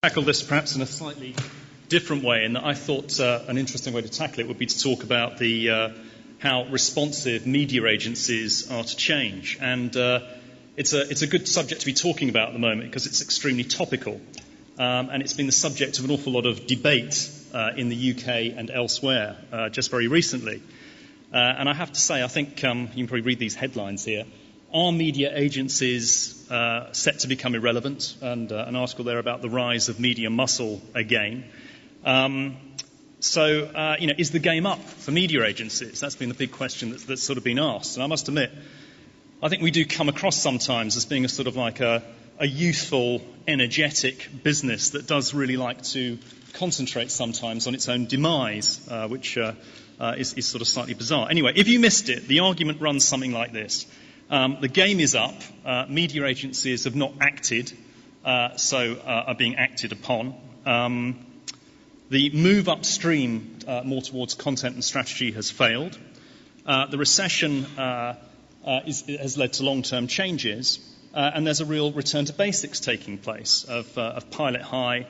Tackle this perhaps in a slightly different way, in that I thought an interesting way to tackle it would be to talk about how responsive media agencies are to change. And it's a good subject to be talking about at the moment because it's extremely topical. And it's been the subject of an awful lot of debate in the UK and elsewhere just very recently. And I have to say, I think you can probably read these headlines here. Are media agencies set to become irrelevant? And an article there about the rise of media muscle again. Is the game up for media agencies? That's been the big question that's sort of been asked. And I must admit, I think we do come across sometimes as being a sort of like a youthful, energetic business that does really like to concentrate sometimes on its own demise, which is sort of slightly bizarre. Anyway, if you missed it, the argument runs something like this. The game is up. Media agencies have not acted, so are being acted upon. The move upstream more towards content and strategy has failed. The recession has led to long-term changes, and there's a real return to basics taking place of pilot high,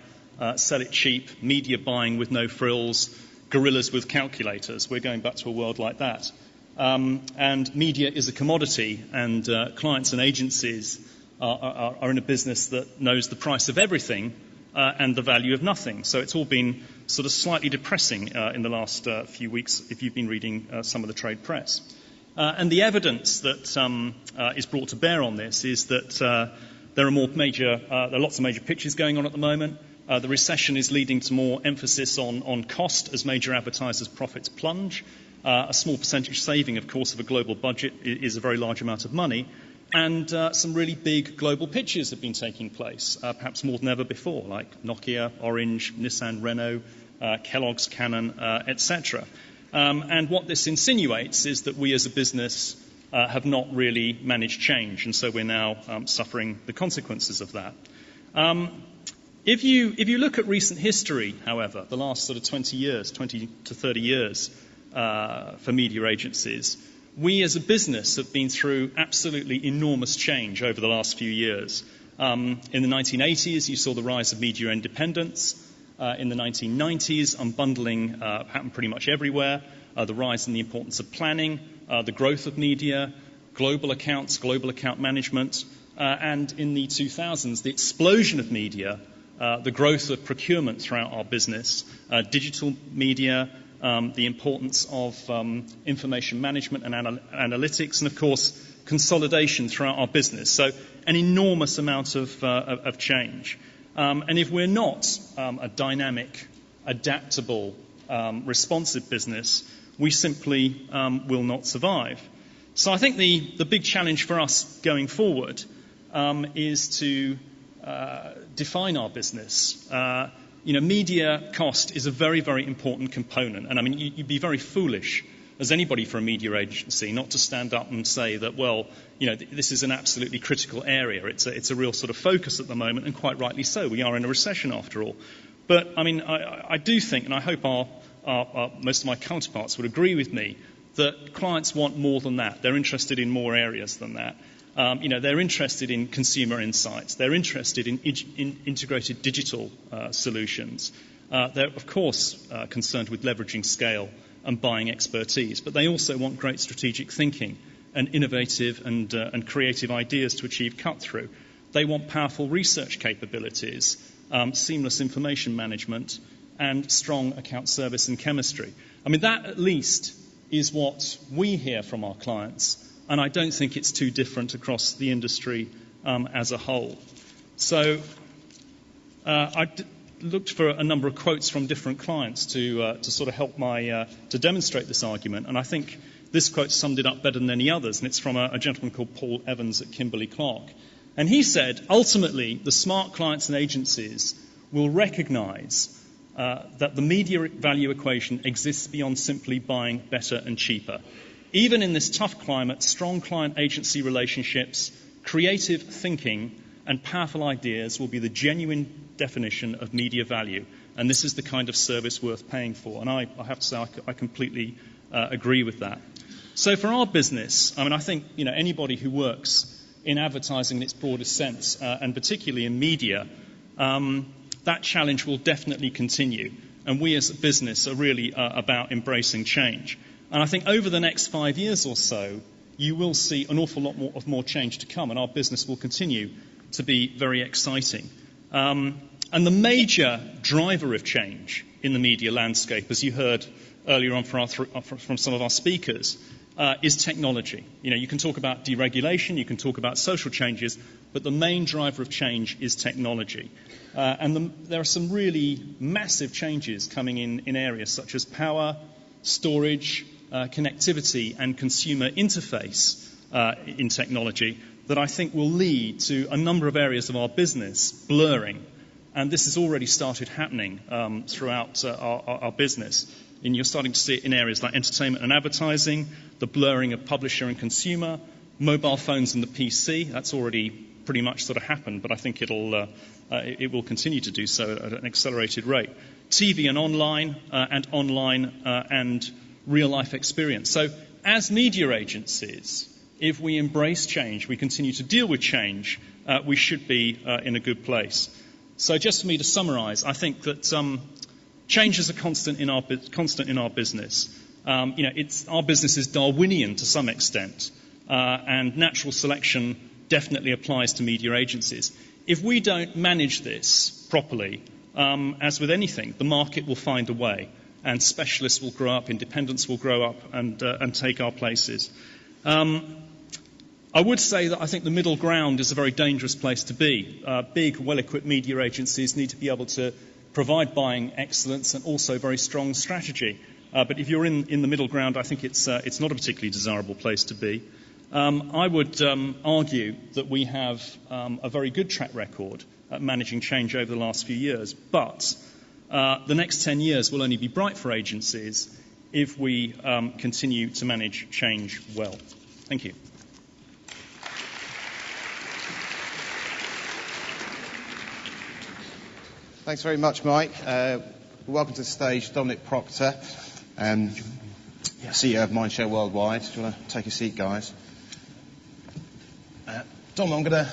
sell it cheap, media buying with no frills, gorillas with calculators. We're going back to a world like that. And media is a commodity, and clients and agencies are in a business that knows the price of everything and the value of nothing. So it's all been sort of slightly depressing in the last few weeks if you've been reading some of the trade press. And the evidence that is brought to bear on this is that there are lots of major pitches going on at the moment. The recession is leading to more emphasis on cost as major advertisers' profits plunge. A small percentage saving, of course, of a global budget is a very large amount of money. And some really big global pitches have been taking place, perhaps more than ever before, like Nokia, Orange, Nissan, Renault, Kellogg's, Canon, etc. And what this insinuates is that we as a business have not really managed change, and so we're now suffering the consequences of that. If you look at recent history, however, the last sort of 20 to 30 years, for media agencies, we as a business have been through absolutely enormous change over the last few years. In the 1980s, you saw the rise of media independence. In the 1990s, unbundling happened pretty much everywhere. The rise in the importance of planning, the growth of media, global accounts, global account management, and in the 2000s, the explosion of media, the growth of procurement throughout our business, digital media, the importance of information management and analytics, and of course consolidation throughout our business. So an enormous amount of change. And if we're not a dynamic, adaptable, responsive business, we simply will not survive. So I think the big challenge for us going forward is to define our business. Media cost is a very, very important component. And I mean, you'd be very foolish as anybody for a media agency not to stand up and say that, well, this is an absolutely critical area. It's a real sort of focus at the moment, and quite rightly so. We are in a recession after all. But I mean, I do think, and I hope most of my counterparts would agree with me, that clients want more than that. They're interested in more areas than that. They're interested in consumer insights. They're interested in integrated digital solutions. They're, of course, concerned with leveraging scale and buying expertise. But they also want great strategic thinking and innovative and creative ideas to achieve cut-through. They want powerful research capabilities, seamless information management, and strong account service and chemistry. I mean, that at least is what we hear from our clients. And I don't think it's too different across the industry as a whole. So I looked for a number of quotes from different clients to sort of help to demonstrate this argument. And I think this quote summed it up better than any others. And it's from a gentleman called Paul Evans at Kimberly-Clark. And he said, ultimately, the smart clients and agencies will recognize that the media value equation exists beyond simply buying better and cheaper. Even in this tough climate, strong client-agency relationships, creative thinking, and powerful ideas will be the genuine definition of media value. And this is the kind of service worth paying for. And I have to say I completely agree with that. So for our business, I mean, I think anybody who works in advertising in its broadest sense, and particularly in media, that challenge will definitely continue. And we as a business are really about embracing change. And I think over the next 5 years or so, you will see an awful lot more change to come, and our business will continue to be very exciting. And the major driver of change in the media landscape, as you heard earlier on from some of our speakers, is technology. You can talk about deregulation, you can talk about social changes, but the main driver of change is technology. There are some really massive changes coming in areas such as power, storage, connectivity and consumer interface in technology that I think will lead to a number of areas of our business blurring. And this has already started happening throughout our business. And you're starting to see it in areas like entertainment and advertising, the blurring of publisher and consumer, mobile phones and the PC. That's already pretty much sort of happened, but I think it will continue to do so at an accelerated rate. TV and online and real-life experience. So as media agencies, if we embrace change, we continue to deal with change, we should be in a good place. So just for me to summarise, I think that change is a constant in our business. Our business is Darwinian to some extent, and natural selection definitely applies to media agencies. If we don't manage this properly, as with anything, the market will find a way, and specialists will grow up, independents will grow up and take our places. I would say that I think the middle ground is a very dangerous place to be. Big, well-equipped media agencies need to be able to provide buying excellence and also very strong strategy. But if you're in the middle ground, I think it's not a particularly desirable place to be. I would argue that we have a very good track record at managing change over the last few years, but the next 10 years will only be bright for agencies if we continue to manage change well. Thank you. Thanks very much, Mike. Welcome to the stage, Dominic Proctor, CEO of Mindshare Worldwide. Do you want to take a seat, guys? Dom, I'm going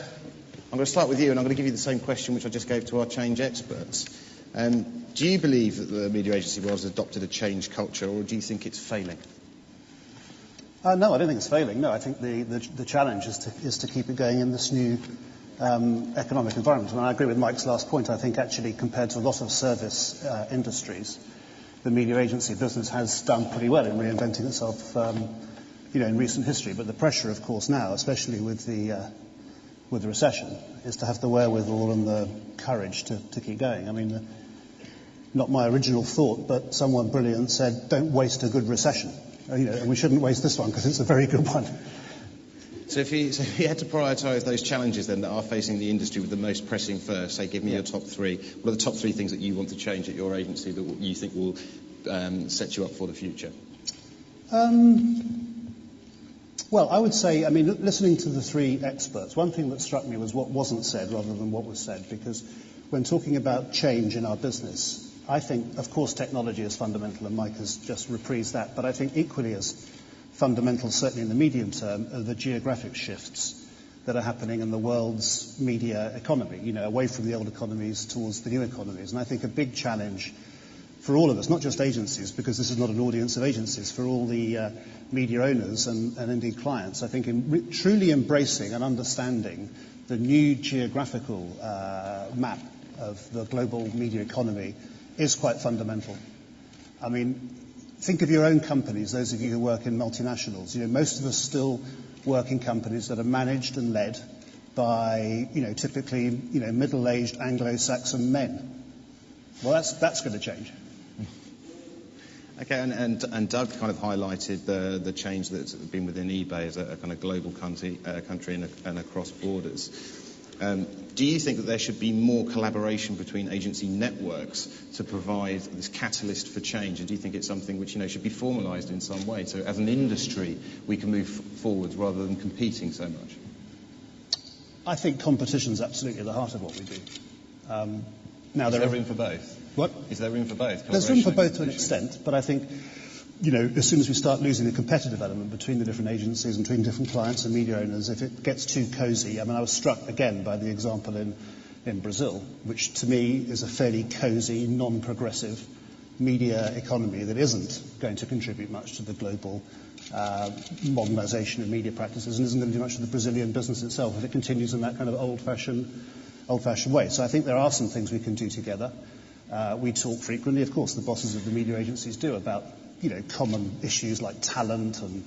to start with you, and I'm going to give you the same question which I just gave to our change experts. Do you believe that the media agency world has adopted a change culture, or do you think it's failing? No, I don't think it's failing. No, I think the challenge is to keep it going in this new economic environment. And I agree with Mike's last point. I think actually compared to a lot of service industries, the media agency business has done pretty well in reinventing itself, in recent history. But the pressure, of course, now, especially with the recession, is to have the wherewithal and the courage to keep going. I mean, not my original thought, but someone brilliant said, "Don't waste a good recession." And we shouldn't waste this one because it's a very good one. So if you had to prioritise those challenges then that are facing the industry with the most pressing first, say, give me your top three. What are the top three things that you want to change at your agency that you think will set you up for the future? Well, I would say, listening to the three experts, one thing that struck me was what wasn't said rather than what was said, because when talking about change in our business, I think, of course, technology is fundamental, and Mike has just reprised that, but I think equally as fundamental, certainly in the medium term, are the geographic shifts that are happening in the world's media economy, away from the old economies towards the new economies. And I think a big challenge for all of us, not just agencies, because this is not an audience of agencies, for all the media owners and indeed clients, I think in truly embracing and understanding the new geographical map of the global media economy is quite fundamental. I mean, think of your own companies, those of you who work in multinationals. Most of us still work in companies that are managed and led by, typically, middle-aged Anglo-Saxon men. Well, that's going to change. Okay, and Doug kind of highlighted the change that's been within eBay as a kind of global country and across borders. Do you think that there should be more collaboration between agency networks to provide this catalyst for change? And do you think it's something which should be formalised in some way, so as an industry we can move forwards rather than competing so much? I think competition is absolutely at the heart of what we do. Is there room for both? What? Is there room for both? There's room for both to an extent, but I think as soon as we start losing the competitive element between the different agencies and between different clients and media owners, if it gets too cosy. I was struck again by the example in in Brazil, which to me is a fairly cosy, non-progressive media economy that isn't going to contribute much to the global modernisation of media practices and isn't going to do much to the Brazilian business itself if it continues in that kind of old-fashioned way. So I think there are some things we can do together. We talk frequently, of course, the bosses of the media agencies do, about common issues like talent and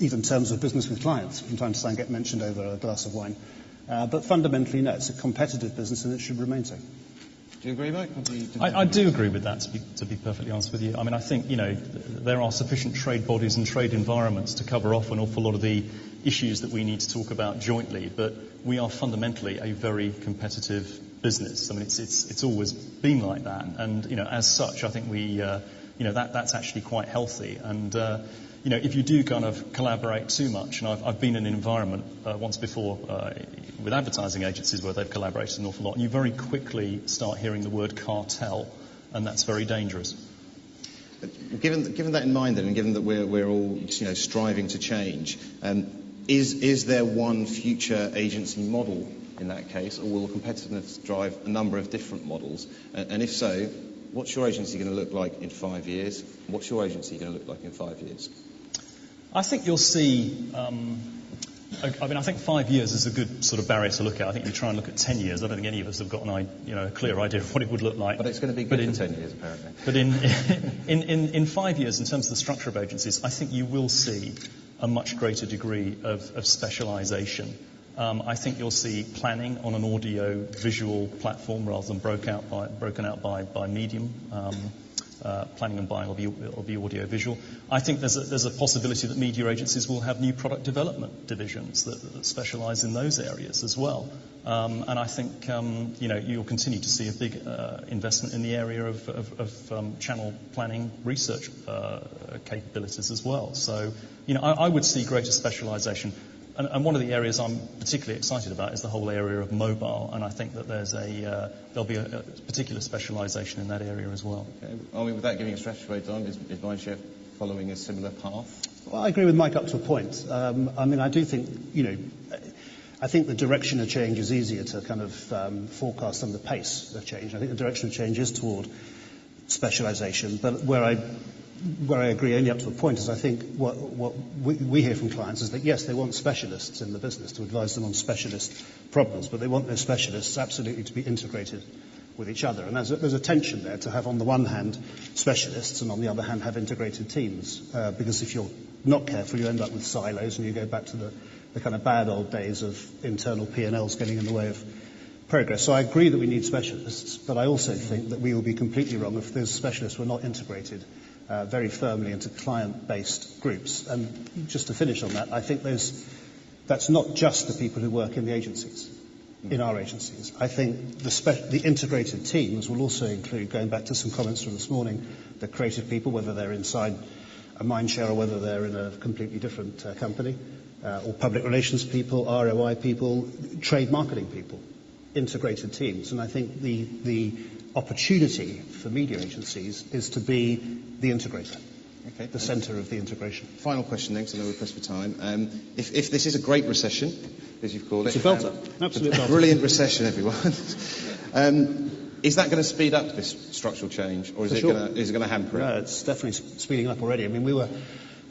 even terms of business with clients from time to time get mentioned over a glass of wine. But fundamentally, no, it's a competitive business and it should remain so. Do you agree, Mike? I do agree with that, to be perfectly honest with you. I mean, I think, there are sufficient trade bodies and trade environments to cover off an awful lot of the issues that we need to talk about jointly, but we are fundamentally a very competitive business. I mean, it's always been like that, and, as such, I think we, that's actually quite healthy. And, if you do kind of collaborate too much, and I've been in an environment once before with advertising agencies where they've collaborated an awful lot, and you very quickly start hearing the word cartel, and that's very dangerous. Given that in mind, then, and given that we're all striving to change, is there one future agency model in that case, or will competitiveness drive a number of different models? And if so, what's your agency going to look like in 5 years? What's your agency going to look like in 5 years? I think you'll see. I think 5 years is a good sort of barrier to look at. I think if you try and look at 10 years, I don't think any of us have got a clear idea of what it would look like. But it's going to be good in 10 years, apparently. But in 5 years, in terms of the structure of agencies, I think you will see a much greater degree of specialisation. I think you'll see planning on an audio-visual platform rather than broken out by medium. Planning and buying will be audio-visual. I think there's a possibility that media agencies will have new product development divisions that specialise in those areas as well. And I think you'll continue to see a big investment in the area of channel planning research capabilities as well. So I would see greater specialisation. And one of the areas I'm particularly excited about is the whole area of mobile, and I think that there'll be a particular specialisation in that area as well. Okay. I mean, without giving a stretch away time, is Mindshare following a similar path? Well, I agree with Mike up to a point. I do think, I think the direction of change is easier to kind of forecast than the pace of change. I think the direction of change is toward specialisation, but where I agree only up to a point is I think what we hear from clients is that, yes, they want specialists in the business to advise them on specialist problems, but they want those specialists absolutely to be integrated with each other. And there's a tension there to have, on the one hand, specialists and on the other hand have integrated teams, because if you're not careful, you end up with silos and you go back to the kind of bad old days of internal P&Ls getting in the way of progress. So I agree that we need specialists, but I also think that we will be completely wrong if those specialists were not integrated very firmly into client-based groups. And just to finish on that, I think that's not just the people who work in the agencies, in our agencies. I think the integrated teams will also include, going back to some comments from this morning, the creative people, whether they're inside a Mindshare or whether they're in a completely different company, or public relations people, ROI people, trade marketing people, integrated teams. And I think the opportunity for media agencies is to be the integrator, the centre of the integration. Final question then, because I know we're pressed for time. If this is a great recession, as you've called it, it's a belter, absolute belter. Brilliant recession, everyone. Is that going to speed up this structural change, or is it going to hamper it? No, it's definitely speeding up already. I mean, we were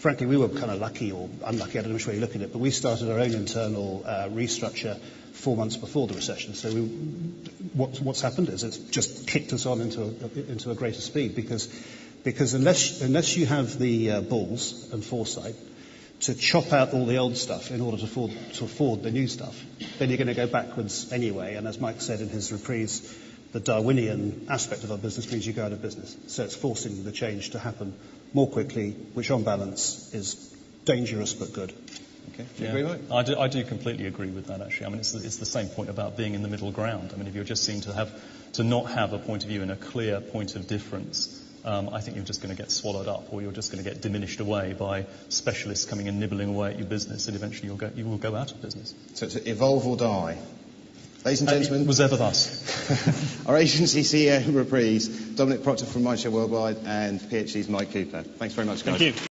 kind of lucky or unlucky, I don't know which way you look at it, but we started our own internal restructure 4 months before the recession. So what's happened is it's just kicked us on into a greater speed because unless you have the balls and foresight to chop out all the old stuff in order to afford the new stuff, then you're going to go backwards anyway. And as Mike said in his reprise, the Darwinian aspect of our business means you go out of business. So it's forcing the change to happen more quickly, which on balance is dangerous but good. Okay. Do you agree, Mike? I do completely agree with that, actually. I mean, it's the same point about being in the middle ground. I mean, if you're just seen to not have a point of view and a clear point of difference, I think you're just going to get swallowed up, or you're just going to get diminished away by specialists coming and nibbling away at your business, and eventually you will go out of business. So to evolve or die. Ladies and gentlemen, it was ever thus. Our agency CEO, Reprise, Dominic Proctor from Mindshare Worldwide, and PhD's Mike Cooper. Thanks very much, guys. Thank you.